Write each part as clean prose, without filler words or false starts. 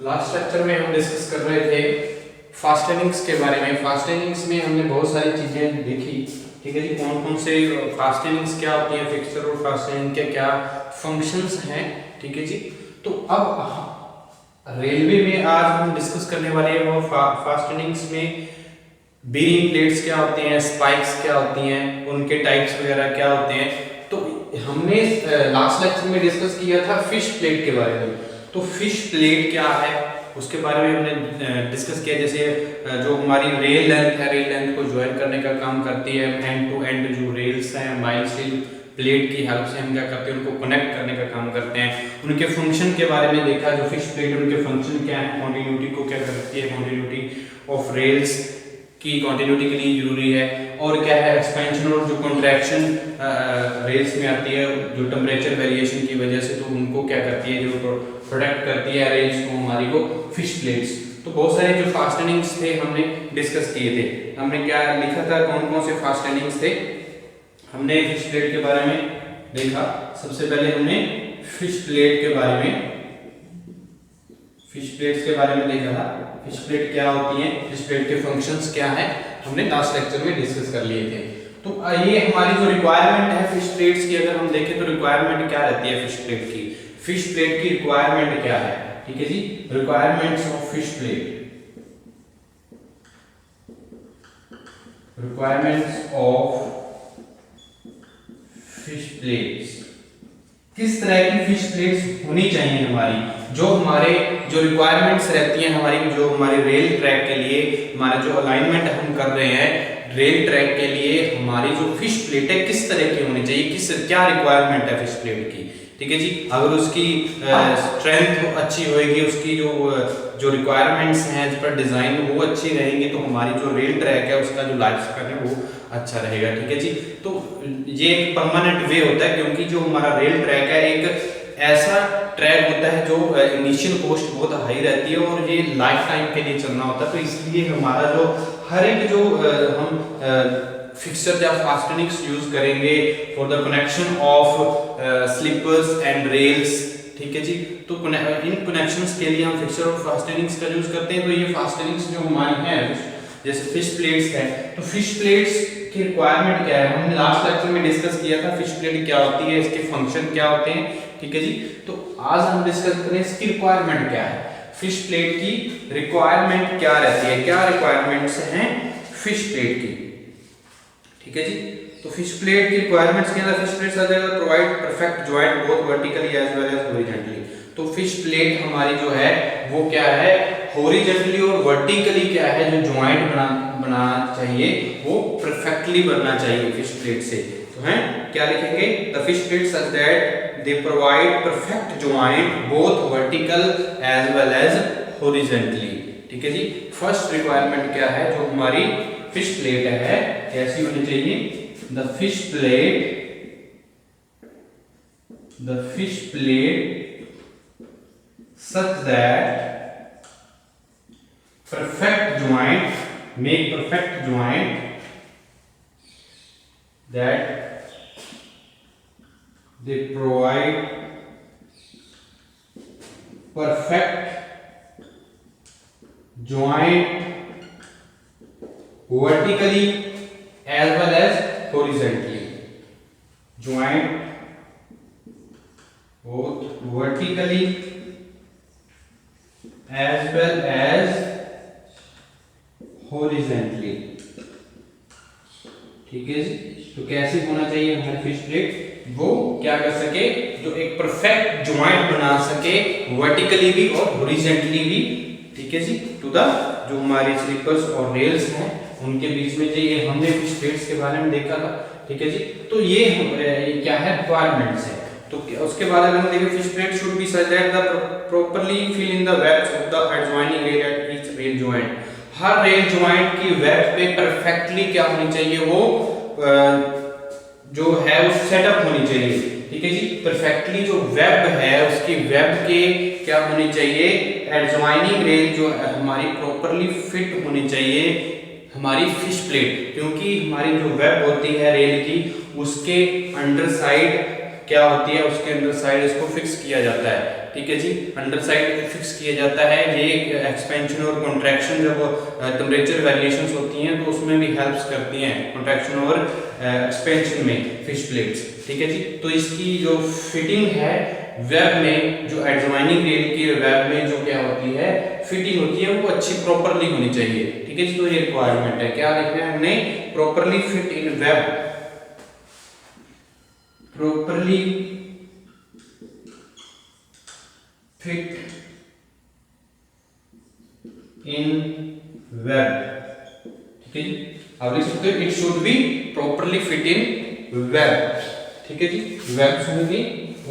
Last lecture में हम discuss कर रहे थे फास्टनिंग्स के बारे में। फास्टनिंग्स में हमने बहुत सारी चीजें देखी, ठीक है जी। कौन कौन से फास्टनिंग्स क्या होती हैं, फिक्सचर और फास्टनिंग के क्या फंक्शंस हैं, ठीक है जी। तो अब रेलवे में आज हम डिस्कस करने वाले हैं वो फास्टनिंग्स में बीरिंग प्लेट्स क्या होते हैं, स्पाइक्स क्या होती हैं, उनके टाइप्स वगैरह क्या होते हैं। तो हमने लास्ट लेक्चर में डिस्कस किया था फिश प्लेट के बारे में। तो फिश प्लेट क्या है उसके बारे में हमने डिस्कस किया। जैसे जो हमारी रेल लेंथ है, रेल लेंथ को ज्वाइन करने का काम करती है। एंड टू एंड जो रेल्स हैं माइल स्टील प्लेट की हेल्प से हम क्या करते हैं, उनको कनेक्ट करने का काम करते हैं। उनके फंक्शन के बारे में देखा, जो फिश प्लेट उनके फंक्शन क्या है, कॉन्टिन्यूटी को क्या करती है, कॉन्टिन्यूटी ऑफ रेल्स की कॉन्टिन्यूटी के लिए जरूरी है। और क्या है, एक्सपेंशन और जो कॉन्ट्रैक्शन रेल्स में आती है जो टेम्परेचर वेरिएशन की वजह से, तो उनको क्या करती है, जो प्रोटेक्ट करती है रेल्स को हमारी को फिश प्लेट्स। तो बहुत सारे जो फास्टनिंग्स थे हमने डिस्कस किए थे। हमने क्या लिखा था, कौन कौन से फास्टनिंग्स थे। हमने फिश प्लेट के बारे में देखा। सबसे पहले हमने फिश प्लेट के बारे में, फिश प्लेट्स के बारे में देखा था। फिश प्लेट क्या होती है, फिश प्लेट के फंक्शंस क्या है, हमने लास्ट लेक्चर में डिस्कस कर लिए थे। तो ये हमारी जो रिक्वायरमेंट है फिश प्लेट्स की, अगर हम देखें तो रिक्वायरमेंट क्या रहती है फिश प्लेट की। फिश प्लेट की रिक्वायरमेंट क्या है, ठीक है जी। Requirements of fish plate, requirements of fish plates, किस तरह की फिश प्लेट्स होनी चाहिए हमारी। जो रिक्वायरमेंट्स रहती हैं हमारी, जो हमारे रेल ट्रैक के लिए, हमारा जो अलाइनमेंट हम कर रहे हैं रेल ट्रैक के लिए, हमारी जो फिश प्लेट है किस तरह की होनी चाहिए, क्या रिक्वायरमेंट है फिश प्लेट की, ठीक है जी। अगर उसकी स्ट्रेंथ अच्छी होएगी, उसकी जो रिक्वायरमेंट्स हैं जिस पर डिजाइन वो अच्छी रहेंगी, तो हमारी जो रेल ट्रैक है उसका जो लाइफ स्पैन है वो अच्छा रहेगा, ठीक है जी। तो ये एक परमानेंट वे होता है, क्योंकि जो हमारा रेल ट्रैक है एक ऐसा ट्रैक होता है जो इनिशियल कॉस्ट बहुत हाई रहती है और ये लाइफ टाइम के लिए चलना होता है। तो इसलिए हमारा जो हर एक जो हम फिक्सचर या फास्टनिंग्स यूज करेंगे for the connection of sleepers and rails, ठीक है जी। तो इन कनेक्शंस के लिए हम फिक्सचर और फास्टनिंग्स का यूज करते हैं। तो ये फास्टनिंग्स जो हमारी हैं, जैसे फिश प्लेट्स है, तो फिश प्लेट्स की रिक्वायरमेंट क्या है, हमने लास्ट लेक्चर में डिस्कस किया था। फिश प्लेट क्या होती है, इसके फंक्शन क्या होते हैं, ठीक है जी। तो आज हम डिस्कस करें इसकी रिक्वायरमेंट क्या है, फिश प्लेट की रिक्वायरमेंट क्या रहती है, क्या रिक्वायरमेंट्स हैं फिश प्लेट की, ठीक है जी। तो फिश प्लेट की रिक्वायरमेंट्स के अंदर फिश प्लेट्स आ जाएगा, provide perfect joint both vertically as well as horizontally. तो फिश प्लेट हमारी जो है वो क्या है, हॉरिजॉन्टली और वर्टिकली क्या है, जो जॉइंट बनाना चाहिए वो परफेक्टली बनना चाहिए फिश प्लेट से। तो हैं क्या लिखेंगे, the fish plate such that they provide perfect joint both vertical as well as horizontally, ठीक है जी। फर्स्ट रिक्वायरमेंट क्या है, जो हमारी फिश प्लेट है कैसी होनी चाहिए, the fish plate such that perfect joint, make perfect joint, that they provide perfect joint vertically as well as horizontally, joint both vertically as well as horizontally, ठीक है जी। तो कैसे होना चाहिए हमारी फिश प्लेट, वो क्या कर सके, जो एक परफेक्ट जॉइंट बना सके वर्टिकली भी और हॉरिजॉन्टली भी, ठीक है जी, टू द जो हमारी स्लीपर्स और रेल्स हैं उनके बीच में। ये हमने फिश प्लेट्स के बारे में देखा था, ठीक है जी। तो ये क्या है, रिक्वायरमेंट्स है। तो उसके बाद अगर हम देखें, fish plate should be such that the properly fill in the webs of the adjoining rail at each rail joint. हर रेल जॉइंट की वेब पे परफेक्टली क्या होनी चाहिए, वो जो है वो सेटअप होनी चाहिए, ठीक है जी। परफेक्टली जो वेब है उसकी वेब के क्या होनी चाहिए, एडजॉइनिंग रेल जो हमारी प्रॉपर्ली फिट होनी चाहिए हमारी फिश प्लेट, क्योंकि हमारी जो वेब होती है रेल की उसके अंडर साइड क्या होती है, उसके अंदर साइड इसको फिक्स किया जाता है। ठीक है जी। अंडर साइड फिक्स किया जाता है। ये एक्सपेंशन और कॉन्ट्रैक्शन जब टेम्परेचर वेरिएशंस होती हैं तो उसमें भी हेल्प्स करती हैं, कॉन्ट्रैक्शन और एक्सपेंशन में फिश प्लेट्स, ठीक है जी। तो इसकी जो फिटिंग है वेब में, जो एडजॉइनिंग रेल की वेब में जो क्या होती है फिटिंग होती है, वो अच्छी प्रॉपरली होनी चाहिए, ठीक है जी। तो ये रिक्वायरमेंट है, क्या लिखना है हमने, properly fit in web, properly fit in web, ठीक है जी। अब लिख सकते हो it should be properly fit in web, ठीक है जी। वेब्स होंगी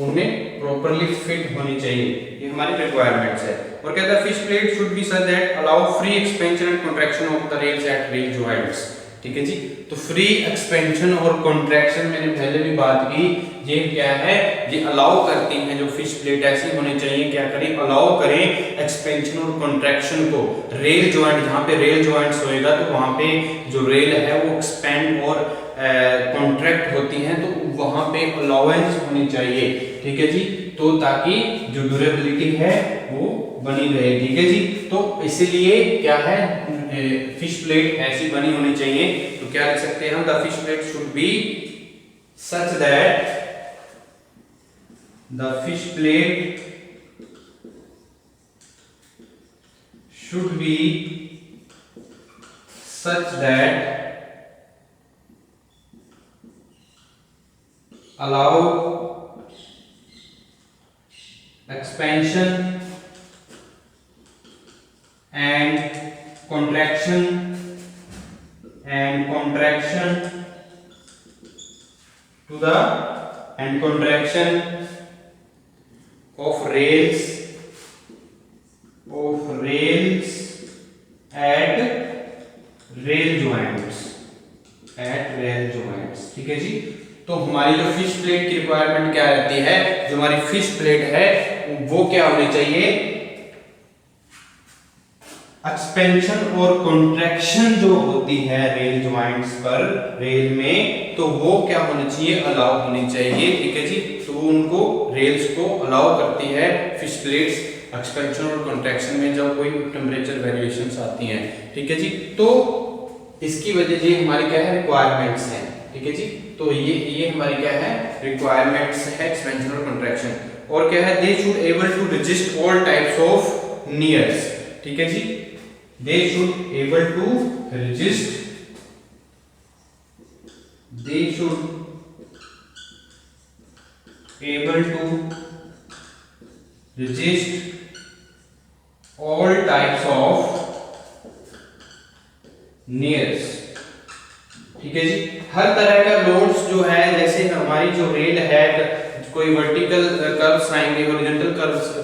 उनमें प्रॉपरली फिट होनी चाहिए, ये हमारी रिक्वायरमेंट्स है। और कहता है fish plate should be such that allow free expansion and contraction of the rails at rail joints, ठीक है जी। तो फ्री एक्सपेंशन और कॉन्ट्रैक्शन मैंने पहले भी बात की, ये क्या है, ये अलाउ करती हैं जो फिश प्लेट ऐसी होनी चाहिए, क्या करें, अलाउ करें एक्सपेंशन और कॉन्ट्रैक्शन को। रेल जॉइंट, जहां पे रेल जॉइंट्स होएगा तो वहां पे जो रेल है वो एक्सपेंड और कॉन्ट्रैक्ट होती हैं, तो वहां पे अलाउंस होनी चाहिए, ठीक है जी। तो ताकि जो ड्यूरेबिलिटी है वो बनी रहे, ठीक है जी। तो इसलिए क्या है, फिश प्लेट ऐसी बनी होनी चाहिए। तो क्या लिख सकते हैं हम, the fish plate should be such that the fish plate should be such that allow expansion and contraction to the and contraction of rails at rail joints, ठीक है जी। तो हमारी जो फिश प्लेट की रिक्वायरमेंट क्या रहती है, जो हमारी फिश प्लेट है वो क्या होनी चाहिए, एक्सपेंशन और कॉन्ट्रैक्शन जो होती है रेल जॉइंट्स पर, रेल में, तो वो क्या होनी चाहिए, अलाउ होनी चाहिए, ठीक है जी। तो वो उनको रेल्स को अलाउ करती है फिश प्लेट्स एक्सपेंशन और कॉन्ट्रैक्शन में जब कोई टेम्परेचर वेरिएशंस आती हैं, ठीक है जी। तो इसकी वजह से हमारी क्या है, रिक्वायरमेंट्स हैं, ठीक है जी। तो ये हमारी क्या है, रिक्वायरमेंट्स है एक्सपेंशन और कॉन्ट्रैक्शन। और क्या है, they should able to resist all types of nears, ठीक है जी। They should able to resist, they should able to resist all types of nears, ठीक है जी। हर तरह का लोड्स जो है, जैसे हमारी जो रेल है, कोई वर्टिकल कर्व्स आएंगे, हॉरिजॉन्टल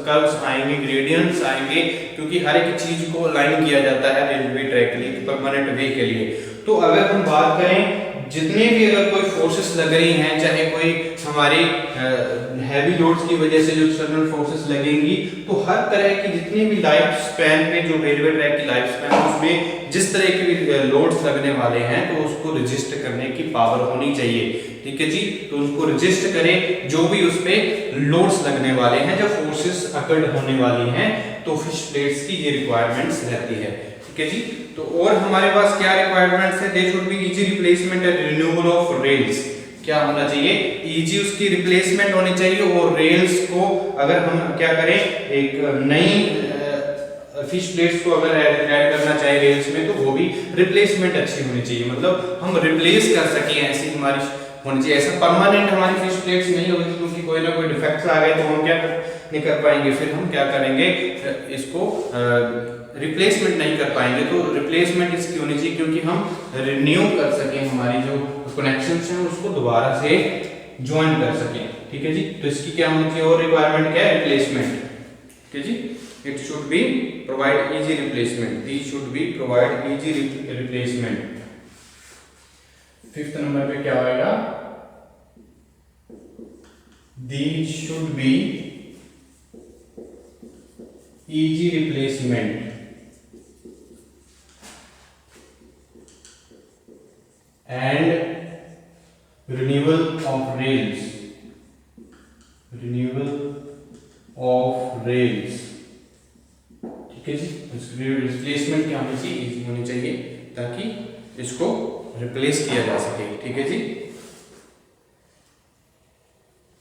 कर्व्स आएंगे, ग्रेडियंट्स आएंगे, क्योंकि हर एक चीज को अलाइन किया जाता है रेलवे ट्रैक के लिए, परमानेंट वे के लिए। तो अगर हम बात करें, जितने भी अगर कोई फोर्सेस लग रही हैं, चाहे कोई हमारी हैवी लोड्स की वजह से जो एक्सटर्नल फोर्सेस लगेंगी, तो हर तरह की जितनी भी लाइफ स्पैन पे, जो रेलवे ट्रैक की लाइफ स्पैन, उसमें जिस तरह के भी लोड्स लगने वाले हैं, तो उसको रजिस्ट करने की पावर होनी चाहिए, ठीक है जी। तो उसको रजिस्ट करें जो भी उस पे लोड्स लगने वाले हैं, जब फोर्सेस अकर्ड होने वाली हैं, तो फिश प्लेट्स की ये रिक्वायरमेंट्स रहती है, ठीक है जी। तो और हमारे पास क्या रिक्वायरमेंट्स है, they should be easy replacement and renewal of rails, क्या होना चाहिए, इजी उसकी रिप्लेसमेंट होनी चाहिए। और रेल्स को अगर हम क्या करें, एक नई फिश प्लेट्स को अगर ऐड करना चाहे रेल्स में, तो वो भी रिप्लेसमेंट अच्छी होनी चाहिए, मतलब हम रिप्लेस कर सकें, ऐसी हमारी होनी चाहिए। ऐसा परमानेंट हमारी फिश प्लेट्स नहीं होगी, क्योंकि कोई ना कोई डिफेक्ट्स आ गए तो हम क्या नहीं कर पाएंगे, फिर हम क्या करेंगे, इसको रिप्लेसमेंट नहीं कर पाएंगे। तो रिप्लेसमेंट इसकी होनी चाहिए, क्योंकि हम रिन्यू कर सकें, हमारी जो कनेक्शंस हैं उसको दोबारा से ज्वाइन कर सकें, ठीक है जी। तो इसकी क्या होनी चाहिए, और रिक्वायरमेंट क्या है, रिप्लेसमेंट, ठीक है जी। It should be provide easy replacement, these should be provide easy replacement. Fifth number पे क्या आएगा, these should be easy replacement and renewal of rails of rails. ठीक है जी, इसकी रिप्लेसमेंट क्या होनी चाहिए, इजी होनी चाहिए ताकि इसको रिप्लेस किया जा सके। ठीक है जी,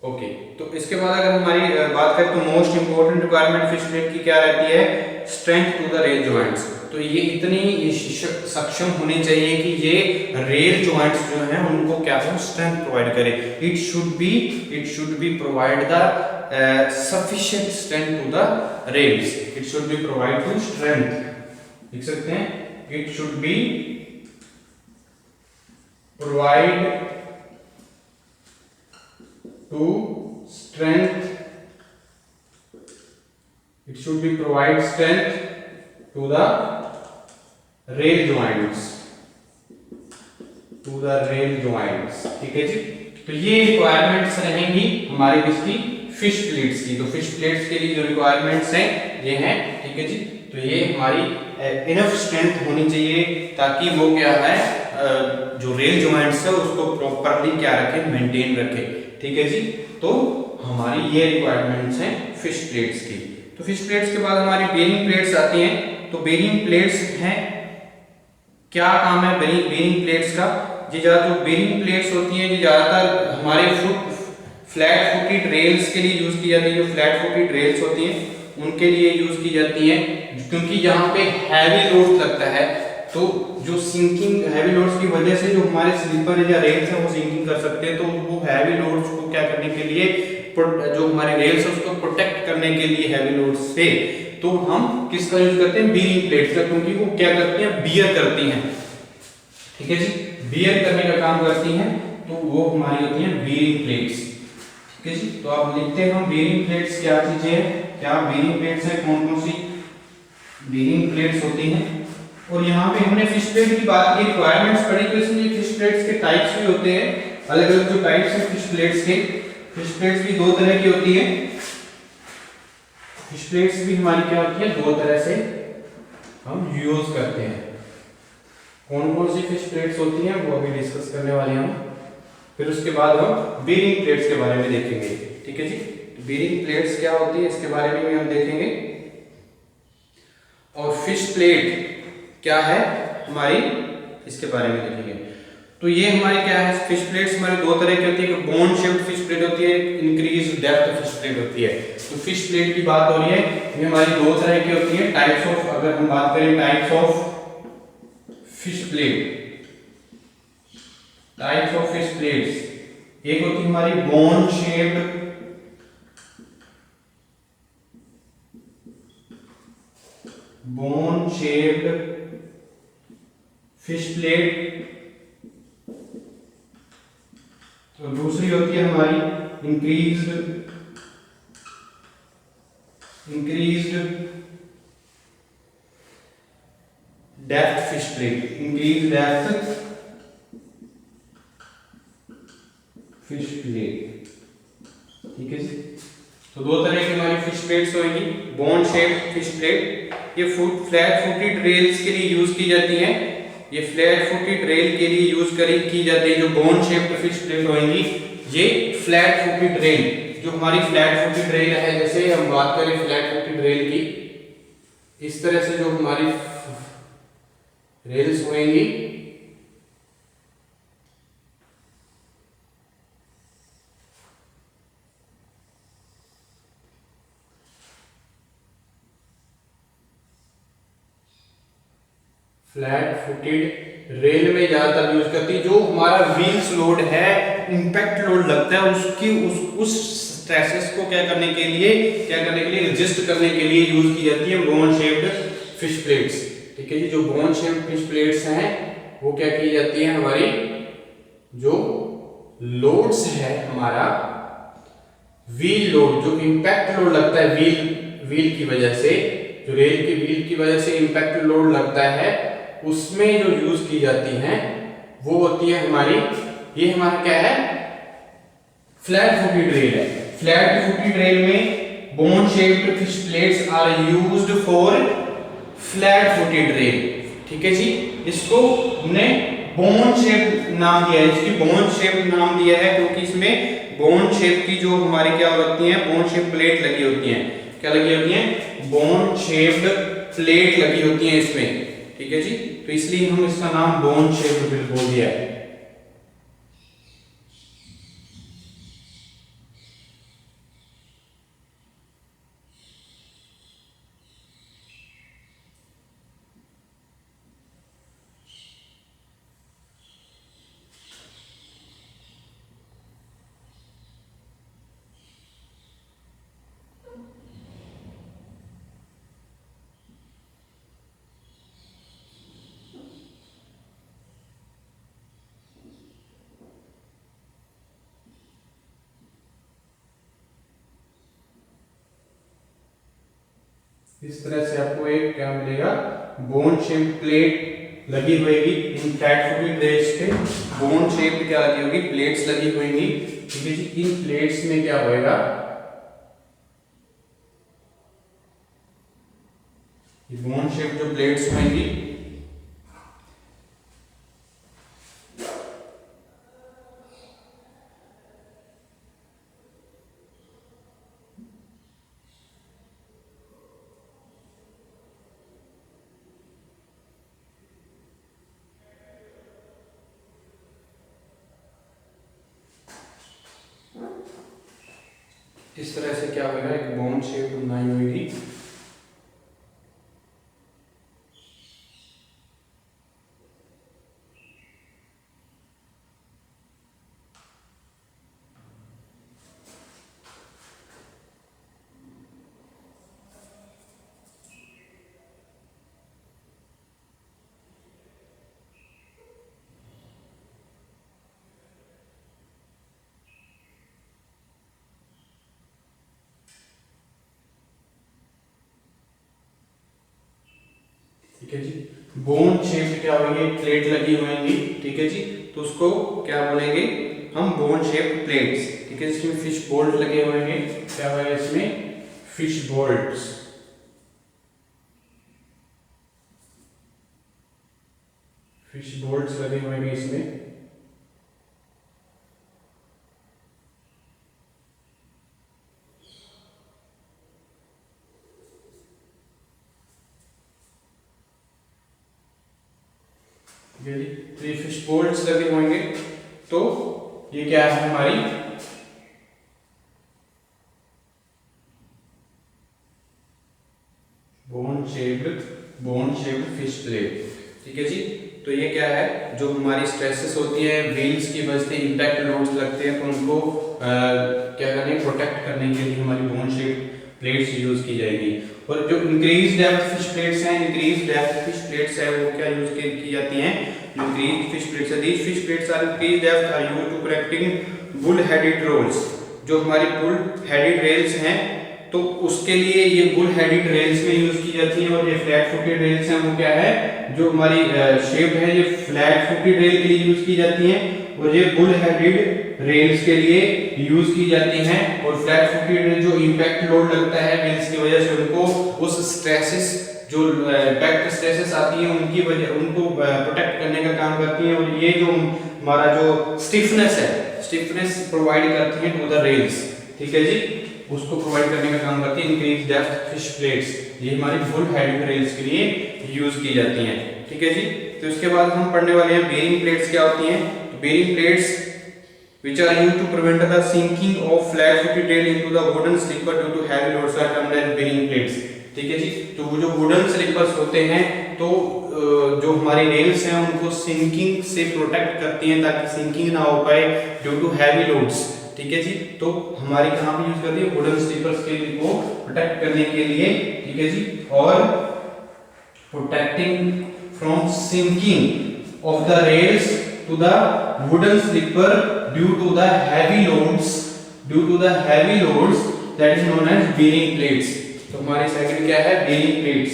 ओके। तो इसके बाद अगर हमारी बात करें तो most important requirement fish plate की क्या रहती है, strength to the rail joints. तो ये इतनी सक्षम होनी चाहिए कि ये रेल जॉइंट्स जो हैं उनको क्या हो, स्ट्रेंथ प्रोवाइड करे। It should be provide the sufficient strength to the rails. It should be provide to strength, लिख सकते हैं, it should be provide to strength, it should be provide strength to the rail joints, to the rail joints। ठीक है जी, तो ये requirements रहेंगी हमारी किसकी, फिश प्लेट्स की। तो फिश प्लेट्स के लिए जो रिक्वायरमेंट्स हैं ये हैं। ठीक है जी, तो ये हमारी इनफ स्ट्रेंथ होनी चाहिए ताकि वो क्या है, जो रेल जॉइंट्स है उसको प्रॉपरली क्या रखे, मेंटेन रखे। ठीक है जी, तो हमारी ये रिक्वायरमेंट्स हैं फिश प्लेट्स की। तो फिश प्लेट्स के बाद हमारी बेरिंग प्लेट्स आती हैं। तो बेरिंग प्लेट्स हैं, क्या काम है बेरिंग प्लेट्स का, ये जो बेरिंग प्लेट्स होती हैं ये ज्यादातर हमारे फ्लैट फुटेड रेल्स के लिए यूज की जाती है। जो फ्लैट फुटेड रेल्स होती हैं उनके लिए यूज की जाती हैं, क्योंकि यहाँ पे हैवी लोड लगता है। तो जो सिंकिंग हैवी लोड्स की वजह से जो हमारे स्लीपर या रेल्स हैं वो सिंकिंग कर सकते हैं। तो वो हैवी लोड्स को क्या करने के लिए, जो हमारे रेल्स है उसको प्रोटेक्ट करने के लिए हैवी लोड्स से, तो हम किसका यूज करते हैं, बेरिंग प्लेट्स का, क्योंकि वो क्या करती हैं, बियर करती हैं। ठीक है जी, बियर करने का काम करती हैं, तो वो हमारी होती हैं बेरिंग प्लेट्स। ठीक है जी, तो आप लिखते हैं हम बेरिंग प्लेट्स क्या चीजें हैं, क्या बेरिंग प्लेट्स है, कौन कौन सी बेरिंग प्लेट्स होती हैं। और यहाँ पे हमने फिश प्लेट की बात की, रिक्वायरमेंट्स पढ़ी, तो इसमें फिश प्लेट्स के टाइप्स भी होते हैं, अलग अलग जो टाइप्स हैं फिश प्लेट्स के। फिश प्लेट्स भी दो तरह की होती है। फिश प्लेट्स भी हमारी क्या होती है, दो तरह से हम यूज करते हैं। कौन कौन सी फिश प्लेट्स होती हैं वो अभी डिस्कस करने वाले हैं हम। फिर उसके बाद हम बेरिंग प्लेट्स के बारे में देखेंगे। ठीक है जी, बेरिंग प्लेट्स क्या होती है इसके बारे में भी हम देखेंगे। और फिश प्लेट क्या है हमारी, इसके बारे में देखेंगे। तो ये हमारी क्या है, फिश प्लेट्स हमारी दो तरह की होती है, बोन शेप्ड फिश प्लेट होती है, इंक्रीज डेप्थ फिश प्लेट होती है। तो फिश प्लेट की बात हो रही है, ये हमारी दो तरह की होती है। टाइप्स ऑफ, अगर हम बात करें types of fish plate, types of fish plates, एक होती है हमारी bone shaped, bone shaped fish plate, तो दूसरी होती है हमारी increased depth fish plate, increased depth fish plate. ठीक है जी, तो दो तरह की हमारी फिश प्लेट्स होंगी। बोन शेप्ड फिश प्लेट, ये फ्लैट फुटेड रेल्स के लिए यूज की जाती हैं। ये फ्लैट फुटेड रेल के लिए यूज की जाती है। जो बोन शेप्ड फिश प्लेट होंगी, ये फ्लैट फुटेड रेल, जो हमारी फ्लैट फुटेड रेल है, जैसे हम बात करें फ्लैट फुटेड रेल की, इस तरह से जो हमारी रेल्स होंगी, फ्लैट फुटेड रेल में ज्यादातर यूज करती है। जो हमारा व्हील्स लोड है, इंपैक्ट लोड लगता है, उसकी उस स्ट्रेसेस को क्या करने के लिए रेजिस्ट करने के लिए यूज की जाती है बोन शेप्ड फिश प्लेट्स। ठीक है जी, जो बोन शेप्ड फिश प्लेट्स हैं वो क्या की जाती है, हमारी जो लोड्स है, हमारा व्हील लोड, जो इंपैक्ट लोड लगता है व्हील की वजह से, जो रेल के व्हील की वजह से इंपैक्ट लोड लगता है, उसमें जो यूज की जाती हैं वो होती है हमारी, ये हमारा क्या है, फ्लैट फुटेड रेल है। फ्लैट फुटेड रेल में bone shaped fish plates are used for flat footed rail. ठीक है जी, इसको हमने बोन शेप नाम दिया है, इसकी बोन शेप नाम दिया है क्योंकि इसमें बोन शेप की जो हमारी क्या होती है, बोन शेप प्लेट लगी होती है। क्या लगी होती है? बोन शेप्ड प्लेट लगी होती है इसमें, ठीक है जी। तो इसलिए हम इसका नाम बोन शेप्ड बोल दिया है। इस तरह से आपको एक क्या मिलेगा, बोन शेप प्लेट लगी होगी इन फ्लैट फुटेड रेल्स पे। बोन शेप क्या लगी होगी, प्लेट्स लगी होंगी, ठीक है जी। इन प्लेट्स में क्या होएगा, ये बोन शेप जो प्लेट्स होंगी, इस तरह से क्या होगा, एक बोन शेप बनाई होगी। ठीक है जी। बोन शेप क्या होगी, प्लेट लगी होंगी, ठीक है जी। तो उसको क्या बोलेंगे हम, बोन शेप प्लेट्स, ठीक है। इसमें फिश बोल्ट लगे हुए हैं, क्या होगा इसमें, फिश बोल्ट्स, फिश बोल्ट्स लगे हुए हैं इसमें। तो ये फिश बोल्ट्स लगे होंगे। तो ये क्या है हमारी बोन शेप्ड फिश प्लेट, ठीक है जी। तो ये क्या है, जो हमारी स्ट्रेसेस होती है व्हील्स की वजह से इंपैक्ट लोड्स लगते हैं, तो उनको क्या करने, प्रोटेक्ट करने के लिए हमारी बोन शेप्ड प्लेट्स यूज की जाएगी। और जो इंक्रीज डेप्थ फिश प्लेट्स हैं, इंक्रीज डेप्थ फिश प्लेट्स है, वो क्या यूज की जाती हैं, इंक्रीज फिश प्लेट्स है। These fish plates are increase depth are used to protecting bull headed rolls. जो हमारी बुल हेडेड रेल्स हैं, तो उसके लिए ये बुल हेडेड रेल्स में यूज की जाती हैं। और ये फ्लैट फुटेड रेल्स हैं, वो क्या है, जो हमारी शेप है, ये फ्लैट फुटेड रेल के लिए यूज की जाती हैं, और ये बुल हेडेड रेल्स के लिए यूज की जाती हैं। और फ्लैट फुटेड जो इंपैक्ट लोड लगता है व्हील्स की वजह से, उनको उस स्ट्रेसेस, जो इंपैक्ट स्ट्रेसेस आती हैं, उनकी वजह, उनको प्रोटेक्ट करने का काम करती हैं। और ये जो हमारा जो स्टिफनेस है, स्टिफनेस प्रोवाइड करती है टू द रेल्स, ठीक है जी, उसको प्रोवाइड करने का काम करती है इंक्रीज डेप्थ फिश प्लेट्स। ये हमारी बुल हेडेड रेल्स के लिए यूज की जाती हैं, ठीक है जी। तो इसके बाद हम पढ़ने वाले हैं बेरिंग प्लेट्स क्या होती हैं। तो bearing plates which are used to prevent the sinking of flat-footed rail into the wooden slipper due to heavy loads are termed as bearing plates, ठीक है जी। तो वो जो वुडन स्लीपर्स होते हैं, तो जो हमारी रेल्स हैं उनको सिंकिंग से प्रोटेक्ट करती हैं, ताकि सिंकिंग ना हो पाए ड्यू टू हैवी लोड्स, ठीक है जी। तो हमारी कहाँ पे यूज करती है, वुडन स्लीपर्स के लिए, को प्रोटेक्ट करने के लिए, ठीक है जी। और protecting from sinking of the rails to the wooden sleeper due to the heavy loads, that is known as bearing plates। तो हमारी सेकंड क्या है, bearing plates।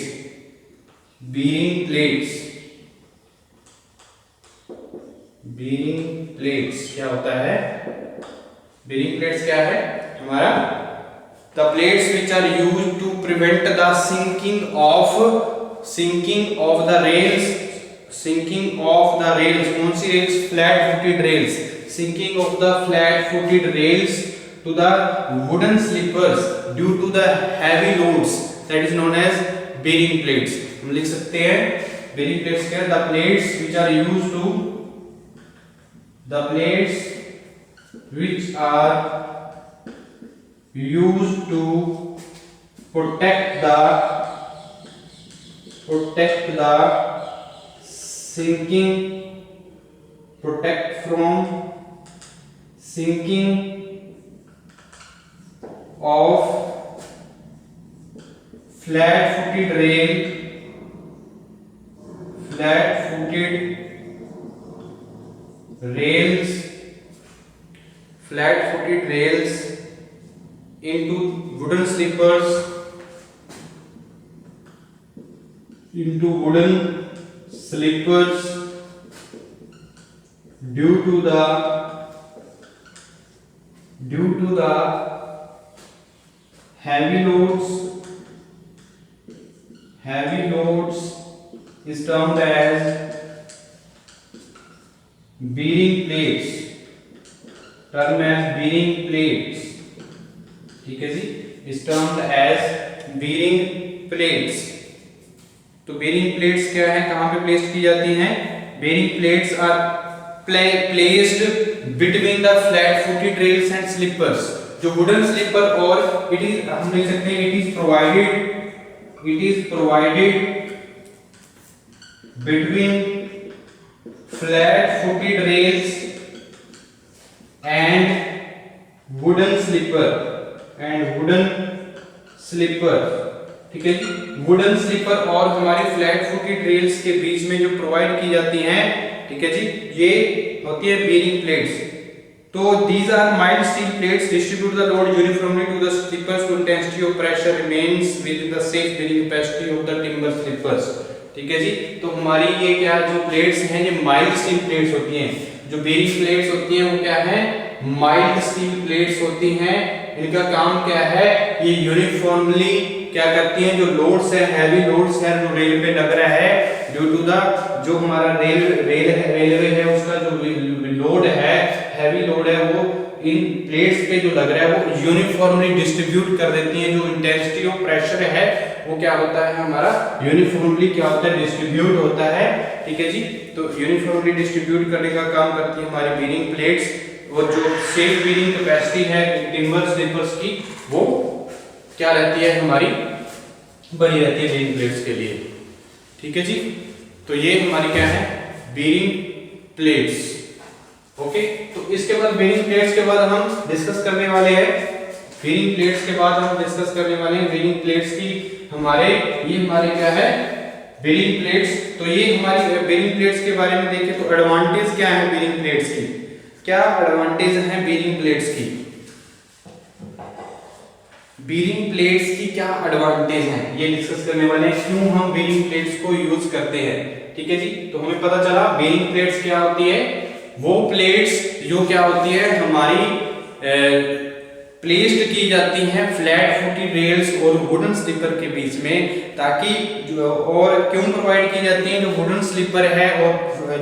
bearing plates क्या होता है, bearing plates क्या है हमारा, the plates which are used to prevent the sinking of the rails, कौन सी rails, flat footed rails. sinking of the flat-footed rails to the wooden sleepers due to the heavy loads, that is known as bearing plates. हम लिख सकते हैं bearing plates क्या है? The plates which are used to protect the from sinking of flat-footed rails into wooden sleepers due to the heavy loads is termed as bearing plates, ठीक है जी, is termed as bearing plates. तो bearing plates क्या है, कहां पे place की जाती हैं? bearing plates are placed between the flat-footed rails and sleepers. जो wooden slipper और it is, हम लिख सकते हैं it is provided between flat-footed rails and wooden slipper, ठीक है जी. वुडन स्लीपर और हमारी फ्लैट फुटेड रेल्स के बीच में जो प्रोवाइड की जाती हैं, ठीक है जी, ये होती है बेरिंग प्लेट्स. तो these are mild steel plates distribute the load uniformly to the sleepers to intensity of pressure remains within the safe bearing capacity of the timber sleepers. ठीक है जी. तो हमारी ये क्या जो प्लेट्स हैं ये माइल्ड स्टील प्लेट्स होती हैं. जो बेरिंग प्लेट्स होती हैं वो क्या है? माइल्ड स्टील प्लेट्स होती हैं. इनका काम क्या है? ये यूनिफॉर्मली क्या करती हैं? जो लोड्स है, हैवी लोड्स है जो रेल पे लग रहा है, ड्यू टू द जो हमारा रेलवे है उसका जो लोड है, हैवी लोड है, वो इन प्लेट्स पे जो लग रहा है वो यूनिफॉर्मली डिस्ट्रीब्यूट कर देती हैं. जो इंटेंसिटी ऑफ प्रेशर है वो क्या होता है? हमारा यूनिफॉर्मली क्या होता है? डिस्ट्रीब्यूट होता है. ठीक है जी. तो यूनिफॉर्मली डिस्ट्रीब्यूट करने का काम करती है हमारी बीरिंग प्लेट्स. और जो सेफ बीरिंग कैपेसिटी है टिम्बर स्लीपर्स की, वो क्या रहती है? हमारी बनी रहती है बीरिंग प्लेट्स के लिए. ठीक है जी. तो ये हमारी क्या है? Bearing plates. ओके. तो इसके बाद बीरिंग प्लेट्स के बाद हम डिस्कस करने वाले हैं बीरिंग प्लेट्स के बाद हम डिस्कस करने वाले हैं बीरिंग प्लेट्स की ये हमारे क्या है? Bearing plates. तो ये हमारी बीरिंग प्लेट्स के बारे में देखें तो एडवांटेज क्या है बीरिंग प्लेट्स की? क्या एडवांटेज है बीरिंग प्लेट्स की? बीरिंग प्लेट्स की क्या एडवांटेज हैं ये डिस्कस करने वाले हैं. क्यों हम बीरिंग प्लेट्स को यूज करते हैं? ठीक है जी. तो हमें पता चला बीरिंग प्लेट्स क्या होती है. वो प्लेट्स जो क्या होती है हमारी प्लेस्ड की जाती हैं फ्लैट फुटेड रेल्स और वुडन स्लीपर के बीच में, ताकि और क्यों प्रोवाइड की जाती हैं? जो वुडन स्लीपर है और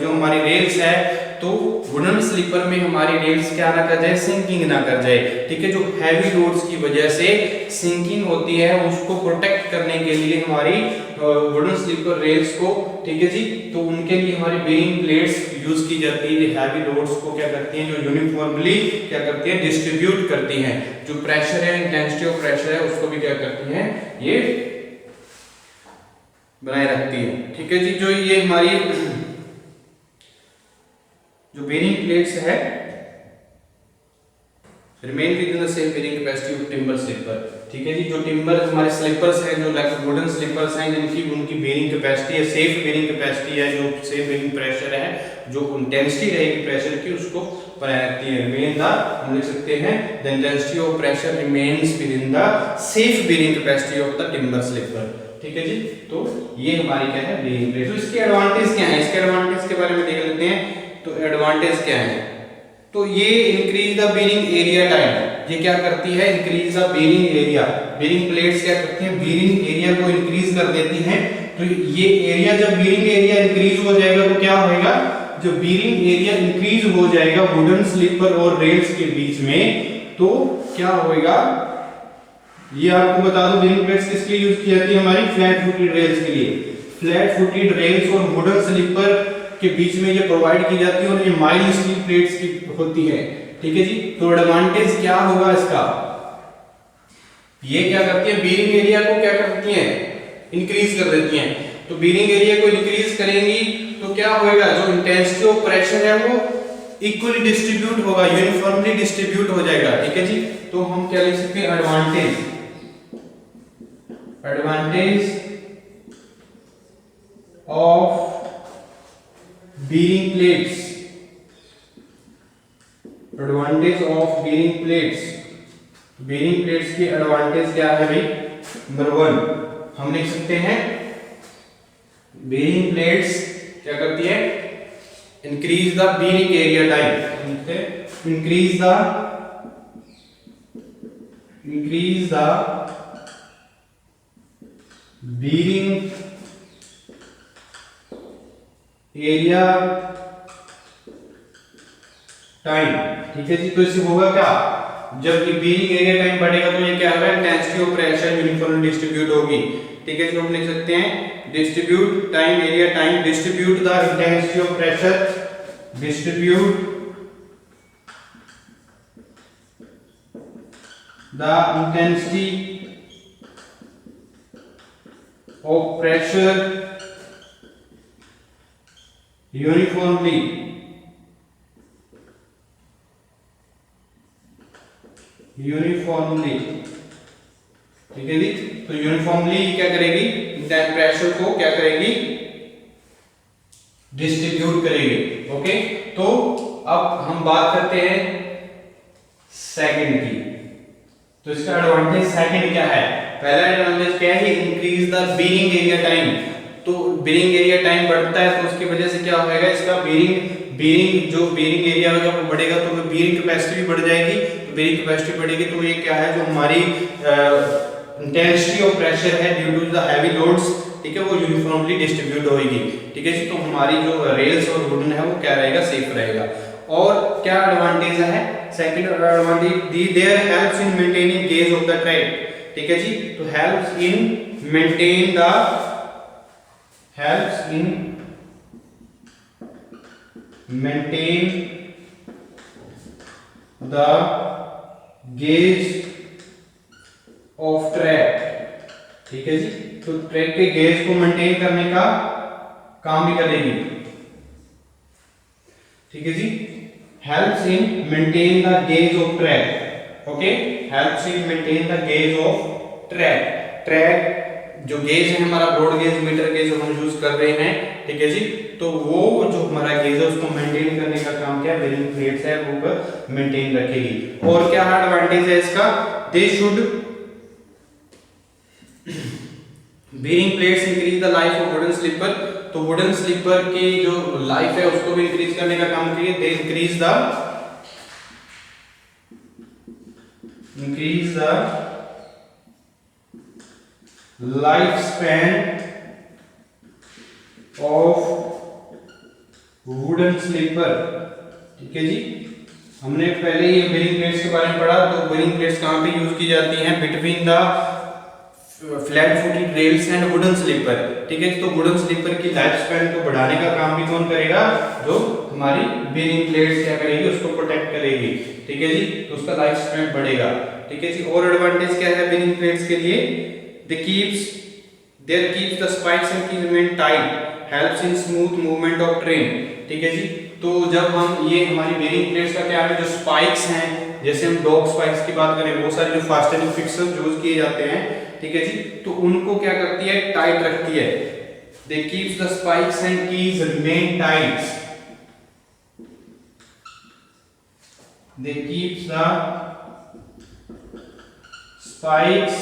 जो हमारी रेल्स है, तो वुडन स्लीपर में हमारी रेल्स क्या ना कर जाए? सिंकिंग ना कर जाए. ठीक है. जो हैवी लोड्स की वजह से सिंकिंग होती है उसको प्रोटेक्ट करने के लिए हमारी वुडन स्लीपर रेल्स को, ठीक है जी, तो उनके लिए हमारी बीरिंग प्लेट्स यूज की जाती है. हैवी लोड्स को क्या करती हैं? जो यूनिफॉर्मली क्या करती हैं? डिस्ट्रीब्यूट करती हैं. जो प्रेशर है, इंटेंसिटी ऑफ प्रेशर है, उसको भी क्या करती हैं? ये बनाए रखती है. ठीक है जी. जो ये हमारी जो बेरिंग प्लेट्स है remain within the same bearing capacity of timber sleeper. ठीक है जी. जो टिम्बर हमारे स्लीपर्स हैं, जो वुडन स्लीपर्स हैं, जिनकी उनकी बेरिंग कैपेसिटी है, सेफ बेरिंग कैपेसिटी है, जो सेफ बेरिंग प्रेशर है, जो इंटेंसिटी रहेगी प्रेशर की, उसको बनाए रखती है. रिमेन द, हम लिख सकते हैं the intensity of pressure remains within the safe bearing capacity of the timber sleeper. ठीक है जी. तो ये हमारी क्या है? Bearing plate. तो इसके एडवांटेज क्या है? इसके एडवांटेज के बारे में देख लेते हैं. तो एडवांटेज क्या है? तो ये increase the bearing area time. ये क्या करती है? Increase the bearing area. Bearing plates क्या करती हैं? बीरिंग एरिया को इंक्रीज कर देती हैं. तो ये एरिया, जब बीरिंग एरिया इंक्रीज हो जाएगा तो क्या होएगा? जो बीरिंग एरिया इंक्रीज हो जाएगा वुडन स्लीपर और रेल्स के बीच में, तो क्या होएगा, ये आपको बता दो बीरिंग प्लेट्स किसके लिए यूज की जाती है, हमारी फ्लैट फुटेड रेल्स के लिए। फ्लैट फुटेड रेल्स और वुडन स्लीपर के बीच में ये प्रोवाइड की जाती है और ये माइल्ड स्टील प्लेट्स की होती है, ठीक है जी। तो एडवांटेज क्या होगा इसका, ये क्या करती है, बीरिंग एरिया को क्या करती है, इंक्रीज कर देती हैं। तो बीरिंग एरिया को इंक्रीज करेंगी तो क्या होएगा, जो इंटेंसिटी ऑफ प्रेशर है वो इक्वली डिस्ट्रीब्यूट होगा, यूनिफॉर्मली डिस्ट्रीब्यूट हो जाएगा, ठीक है जी। तो हम क्या लिख सकते हैं, advantage of bearing plates, advantage of bearing plates. Bearing plates की एडवांटेज क्या है भाई, नंबर 1 हम लिख सकते हैं, बीरिंग प्लेट्स क्या करती है, increase the bearing area time, increase the bearing area time, ठीक है जी। तो इससे होगा क्या, जब ये बीरिंग एरिया टाइम बढ़ेगा तो ये क्या होगा, intensity of pressure uniformly distribute होगी, ठीक है। तो हम लिख सकते हैं distribute time area time, distribute the intensity of pressure, distribute the intensity of pressure uniformly, ठीक है जी। तो यूनिफॉर्मली क्या करेगी, प्रेशर को क्या करेगी, डिस्ट्रीब्यूट करेगी, ओके। तो अब हम बात करते हैं सेकंड की। तो इसका एडवांटेज सेकंड क्या है, पहला एडवांटेज क्या है, increase the bearing area time. तो बीरिंग एरिया टाइम बढ़ता है तो उसकी वजह से क्या होएगा, इसका बीरिंग एरिया होगा वो बढ़ेगा, तो बीरिंग कैपेसिटी भी बढ़ जाएगी। तो बीरिंग कैपेसिटी बढ़ेगी तो ये क्या है, जो हमारी इंटेंसिटी ऑफ प्रेशर है due to the heavy loads, ठीक है, वो यूनिफॉर्मली डिस्ट्रीब्यूट होगी, ठीक है जी। तो हमारी जो रेल्स और वुडन है वो क्या रहेगा, सेफ रहेगा। और क्या एडवांटेज है, second advantage, there helps in maintaining gauge of the track, ठीक है जी। तो helps in maintain the gauge of track, ठीक है जी। तो ट्रैक के गेज को मेंटेन करने का काम भी करेगी, ठीक है जी। Helps in maintain the gauge of track, okay, helps in maintain the gauge of track जो गेज है हमारा, ब्रॉड गेज, मीटर गेज जो हम यूज कर रहे हैं, ठीक है जी। तो वो जो हमारा गेज है उसको मेंटेन करने का काम क्या बीरिंग प्लेट्स है वो मेंटेन रखेगी। और क्या एडवांटेज है इसका, they should bearing plates increase the life of wooden sleeper. तो वुडन स्लीपर की जो लाइफ है उसको भी इंक्रीज करने का काम करेगी, they increase the life span of wooden sleeper, ठीक है जी। हमने पहले ये बीरिंग प्लेट्स के बारे में पढ़ा। तो बीरिंग प्लेट्स कहाँ पे यूज की जाती हैं, between the flat footed rails and wooden sleeper, ठीक है। तो वुडन स्लीपर की लाइफ स्पैन को बढ़ाने का काम भी कौन करेगा, जो हमारी बीरिंग प्लेट्स क्या करेगी, उसको प्रोटेक्ट करेगी, ठीक है जी। तो उसका लाइफ स्पैन बढ़ेगा, ठीक है जी। और एडवांटेज क्या है बीरिंग प्लेट्स के लिए, there keeps the spikes and keys remain tight, helps in smooth movement of train, ठीक है जी। तो जब हम ये हमारी बीरिंग प्लेट्स का क्या है, जो स्पाइक्स हैं, जैसे हम डॉग स्पाइक्स की बात करें, बहुत सारे जो फास्टनिंग फिक्सर्स यूज किए जाते हैं, ठीक है जी। तो उनको क्या करती है, टाइट रखती है। They keeps the spikes and keys remain tight, they keeps the spikes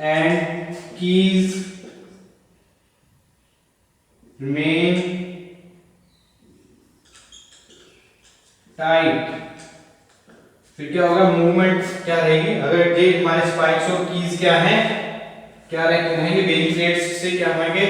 and keys remain tight। फिर क्या होगा, मूवमेंट क्या रहेगी, अगर ये हमारे स्पाइक्स और कीज क्या हैं, क्या रहेंगे, बीरिंग प्लेट्स से क्या होंगे,